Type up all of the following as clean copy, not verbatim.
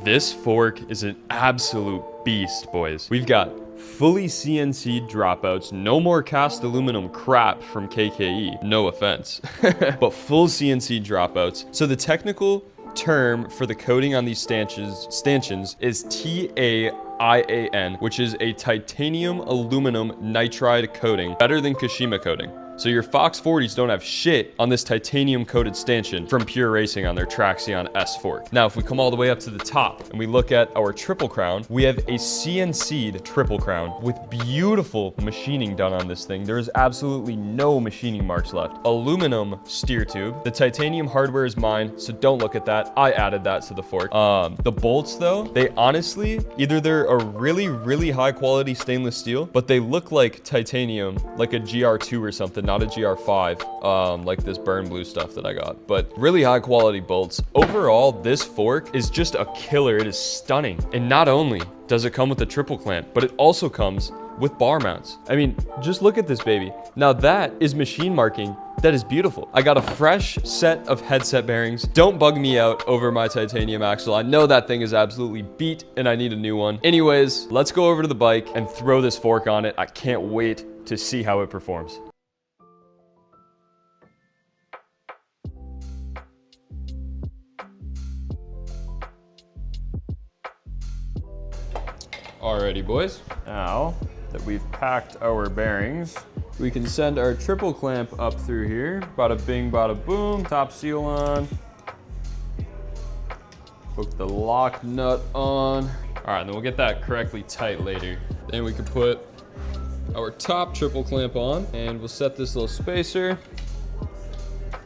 This fork is an absolute beast, boys. We've got fully CNC dropouts, no more cast aluminum crap from KKE, no offense, but full CNC dropouts. So the technical term for the coating on these stanchions is TiAlN, which is a titanium aluminum nitride coating, better than Kashima coating. So your Fox 40s don't have shit on this titanium coated stanchion from Pure Racing on their Traxion S fork. Now, if we come all the way up to the top and we look at our triple crown, we have a CNC'd triple crown with beautiful machining done on this thing. There is absolutely no machining marks left. Aluminum steer tube. The titanium hardware is mine, so don't look at that. I added that to the fork. The bolts though, they honestly, either they're a really high quality stainless steel, but they look like titanium, like a GR2 or something, not a GR5, like this burn blue stuff that I got, but really high quality bolts. Overall, this fork is just a killer. It is stunning. And not only does it come with a triple clamp, but it also comes with bar mounts. I mean, just look at this baby. Now that is machine marking. That is beautiful. I got a fresh set of headset bearings. Don't bug me out over my titanium axle. I know that thing is absolutely beat and I need a new one. Anyways, let's go over to the bike and throw this fork on it. I can't wait to see how it performs. Alrighty, boys. Now that we've packed our bearings, we can send our triple clamp up through here. Bada bing, bada boom. Top seal on. Hook the lock nut on. All right, then we'll get that correctly tight later. Then we can put our top triple clamp on, and we'll set this little spacer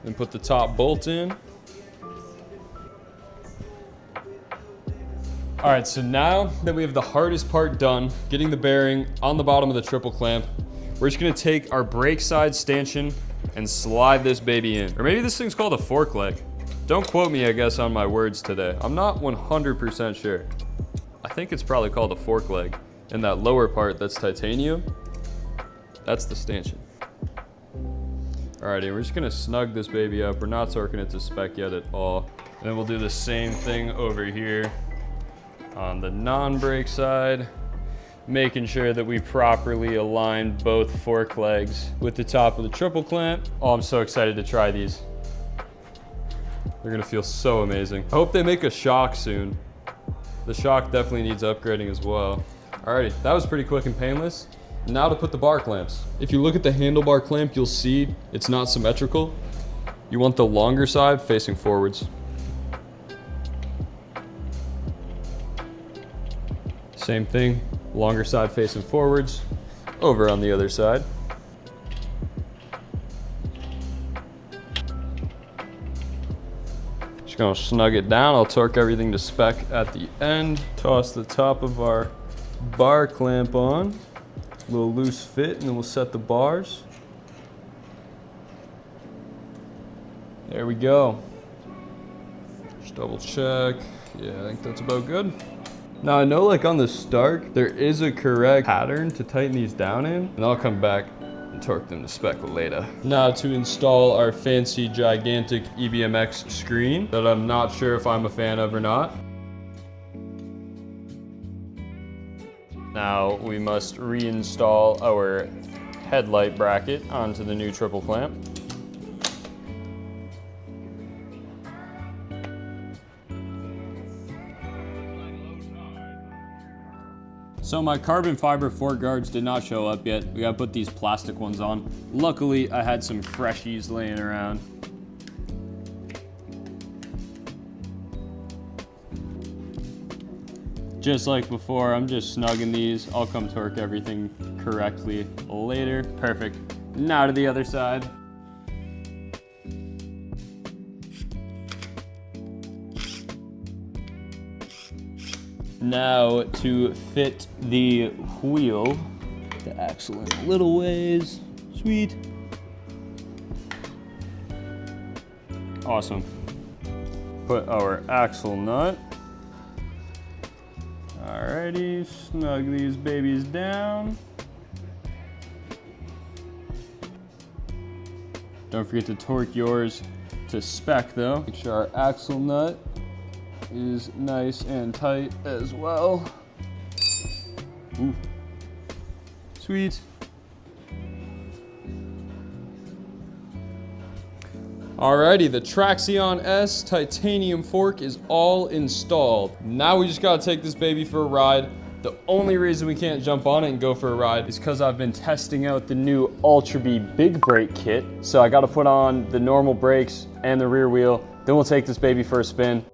and put the top bolt in. All right, so now that we have the hardest part done, getting the bearing on the bottom of the triple clamp, we're just gonna take our brake side stanchion and slide this baby in. Or maybe this thing's called a fork leg. Don't quote me, I guess, on my words today. I'm not 100% sure. I think it's probably called a fork leg. And that lower part that's titanium, that's the stanchion. Alrighty, we're just gonna snug this baby up. We're not torquing it to spec yet at all. And then we'll do the same thing over here on the non-brake side, making sure that we properly align both fork legs with the top of the triple clamp. Oh, I'm so excited to try these. They're gonna feel so amazing. I hope they make a shock soon. The shock definitely needs upgrading as well. Alrighty, that was pretty quick and painless. Now to put the bar clamps. If you look at the handlebar clamp, you'll see it's not symmetrical. You want the longer side facing forwards. Same thing, longer side facing forwards, over on the other side. Just gonna snug it down. I'll torque everything to spec at the end. Toss the top of our bar clamp on. A little loose fit, and then we'll set the bars. There we go. Just double check. Yeah, I think that's about good. Now I know, like on the Stark, there is a correct pattern to tighten these down in, and I'll come back and torque them to spec later. Now to install our fancy gigantic EBMX screen that I'm not sure if I'm a fan of or not. Now we must reinstall our headlight bracket onto the new triple clamp. So my carbon fiber fork guards did not show up yet. We gotta put these plastic ones on. Luckily, I had some freshies laying around. Just like before, I'm just snugging these. I'll come torque everything correctly later. Perfect. Now to the other side. Now to fit the wheel, the axle in a little ways. Sweet. Awesome. Put our axle nut. Alrighty, snug these babies down. Don't forget to torque yours to spec though. Make sure our axle nut is nice and tight as well. Ooh. Sweet. Alrighty, the Traxion S titanium fork is all installed. Now we just gotta take this baby for a ride. The only reason we can't jump on it and go for a ride is because I've been testing out the new Ultra Bee big brake kit. So I gotta put on the normal brakes and the rear wheel. Then we'll take this baby for a spin.